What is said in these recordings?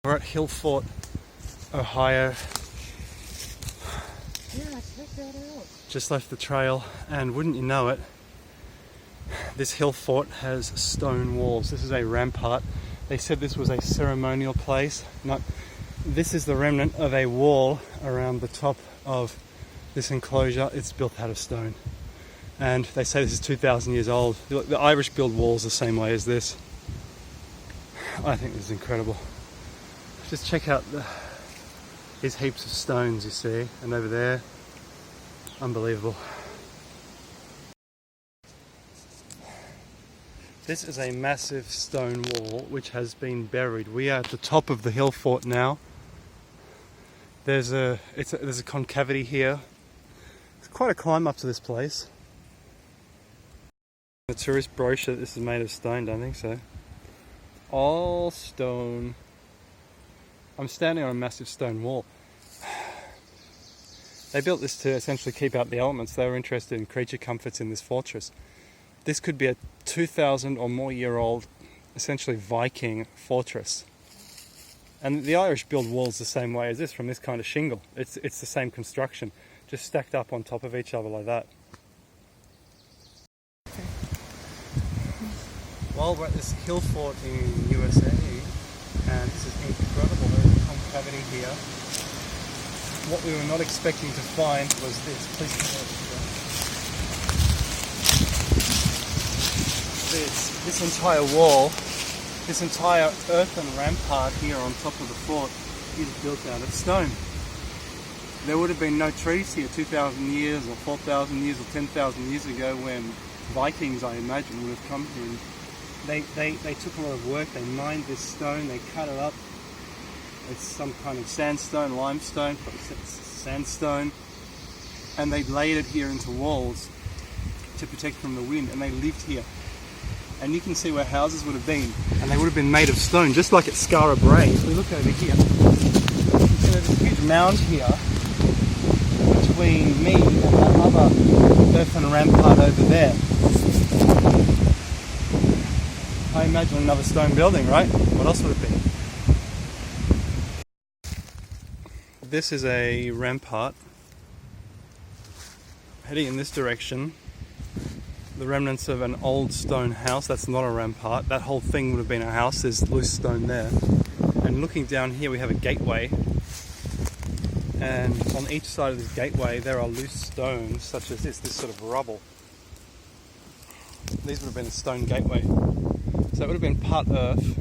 We're at Hill Fort, Ohio. Yeah, check that out. Just left the trail, and wouldn't you know it, this hill fort has stone walls. This is a rampart. They said this was a ceremonial place. No, this is the remnant of a wall around the top of this enclosure. It's built out of stone. And they say this is 2,000 years old. The Irish build walls the same way as this. I think this is incredible. Just check out these heaps of stones you see, and over there, unbelievable. This is a massive stone wall which has been buried. We are at the top of the hill fort now. There's a concavity here. It's quite a climb up to this place. The tourist brochure, this is made of stone, don't think so. All stone. I'm standing on a massive stone wall. They built this to essentially keep out the elements. They were interested in creature comforts in this fortress. This could be a 2,000 or more year old, essentially Viking fortress. And the Irish build walls the same way as this, from this kind of shingle. It's the same construction, just stacked up on top of each other like that. Well, we're at this hill fort in USA, and this is incredible. There's a concavity here. What we were not expecting to find was this. Please come over here. This entire wall, this entire earthen rampart here on top of the fort is built out of stone. There would have been no trees here 2,000 years or 4,000 years or 10,000 years ago when Vikings, I imagine, would have come here. They took a lot of work. They mined this stone, they cut it up. It's some kind of sandstone, limestone, sandstone, and they laid it here into walls to protect from the wind, and they lived here. And you can see where houses would have been, and they would have been made of stone, just like at Scara Brae. If we look over here, you can see there's a huge mound here between me and that other earthen rampart over there. I imagine another stone building, right? What else would it be? This is a rampart heading in this direction. The remnants of an old stone house. That's not a rampart. That whole thing would have been a house. There's loose stone there. And looking down here, we have a gateway. And on each side of this gateway, there are loose stones, such as this sort of rubble. These would have been a stone gateway. So it would have been part earth,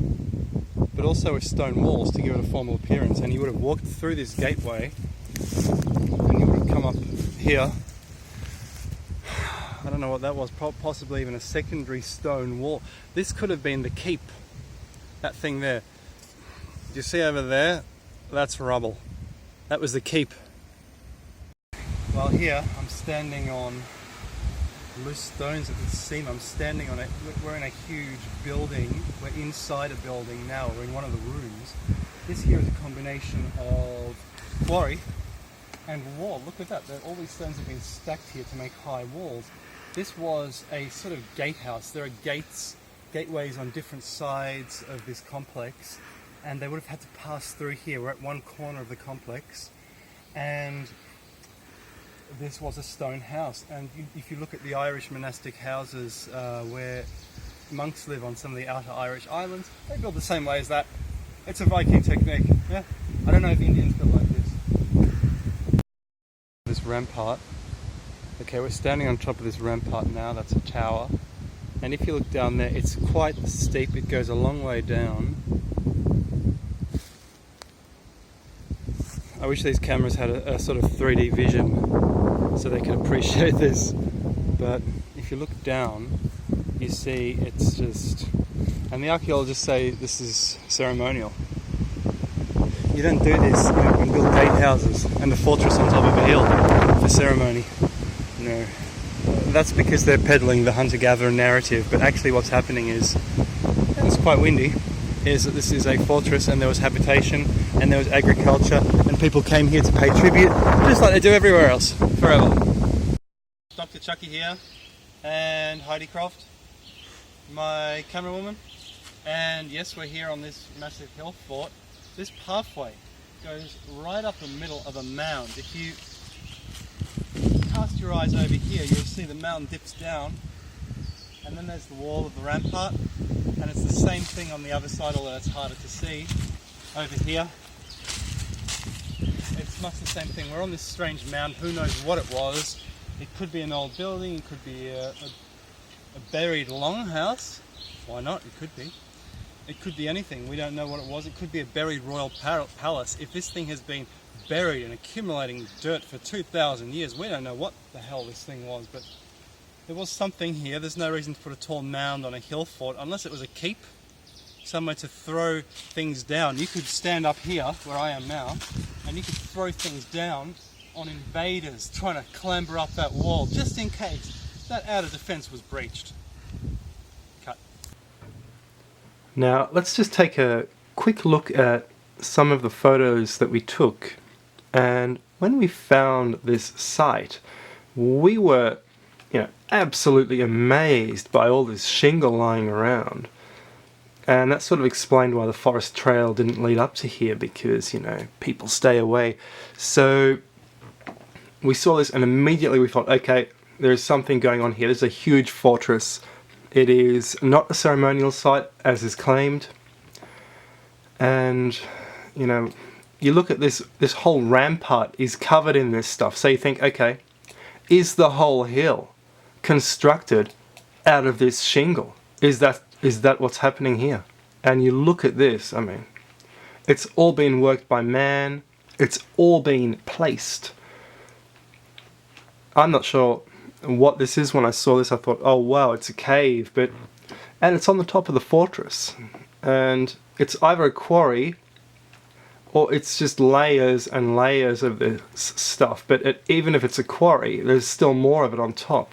but also with stone walls to give it a formal appearance. And you would have walked through this gateway, and you would have come up here. I don't know what that was, possibly even a secondary stone wall. This could have been the keep, that thing there. Do you see over there? That's rubble. That was the keep. Well, here I'm standing on loose stones at the seam. I'm standing on it. We're in a huge building. We're inside a building now. We're in one of the rooms. This here is a combination of quarry and wall. Look at that. All these stones have been stacked here to make high walls. This was a sort of gatehouse. There are gateways on different sides of this complex, and they would have had to pass through here. We're at one corner of the complex, and this was a stone house. And if you look at the Irish monastic houses where monks live on some of the outer Irish islands, they build the same way as that. It's a Viking technique. Yeah, I don't know if Indians built like this. This rampart. Okay, we're standing on top of this rampart now. That's a tower. And if you look down there, it's quite steep. It goes a long way down. I wish these cameras had a sort of 3D vision so they could appreciate this. But if you look down, you see it's just... And the archaeologists say this is ceremonial. You don't do this and build gatehouses and a fortress on top of a hill for ceremony. No. That's because they're peddling the hunter-gatherer narrative, but actually what's happening is, and it's quite windy, is that this is a fortress and there was habitation and there was agriculture and people came here to pay tribute, just like they do everywhere else, forever. Dr. Chucky here, and Heidi Croft, my camera woman, and yes, we're here on this massive hill fort. this pathway goes right up the middle of a mound. If you cast your eyes over here, you'll see the mound dips down, and then there's the wall of the rampart, and it's the same thing on the other side, although it's harder to see. Over here, it's much the same thing. We're on this strange mound. Who knows what it was? It could be an old building, it could be a buried longhouse. Why not? It could be. It could be anything. We don't know what it was. It could be a buried royal palace. If this thing has been buried and accumulating dirt for 2,000 years, we don't know what the hell this thing was, but there was something here. There's no reason to put a tall mound on a hill fort unless it was a keep, somewhere to throw things down. You could stand up here, where I am now, and you could throw things down on invaders trying to clamber up that wall, just in case that outer defense was breached. Cut. Now let's just take a quick look at some of the photos that we took. And when we found this site, we were, absolutely amazed by all this shingle lying around. And that sort of explained why the forest trail didn't lead up to here, because, people stay away. So we saw this and immediately we thought, okay, there is something going on here. There's a huge fortress. It is not a ceremonial site, as is claimed. And, you look at this whole rampart is covered in this stuff. So you think, okay, is the whole hill constructed out of this shingle? Is that what's happening here? And you look at this, it's all been worked by man. It's all been placed. I'm not sure what this is. When I saw this, I thought, oh wow, it's a cave, and it's on the top of the fortress. And it's either a quarry, or it's just layers and layers of this stuff. But even if it's a quarry, there's still more of it on top.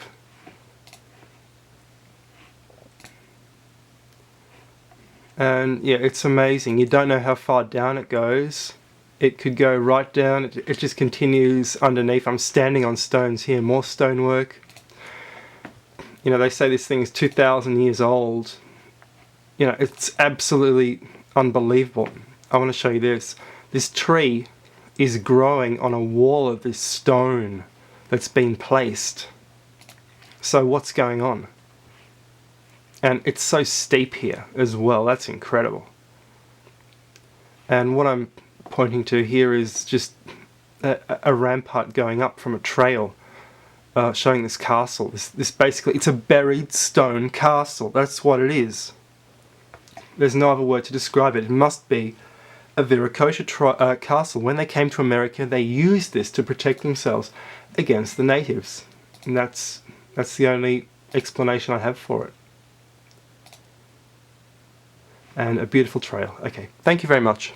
And yeah, it's amazing. You don't know how far down it goes. It could go right down. It just continues underneath. I'm standing on stones here, more stonework. They say this thing is 2,000 years old. It's absolutely unbelievable. I want to show you this. This tree is growing on a wall of this stone that's been placed. So what's going on? And it's so steep here as well. That's incredible. And what I'm pointing to here is just a rampart going up from a trail, showing this castle. This basically, it's a buried stone castle. That's what it is. There's no other word to describe it. It must be a Viracocha castle. When they came to America, they used this to protect themselves against the natives. And that's the only explanation I have for it. And a beautiful trail. Okay, thank you very much.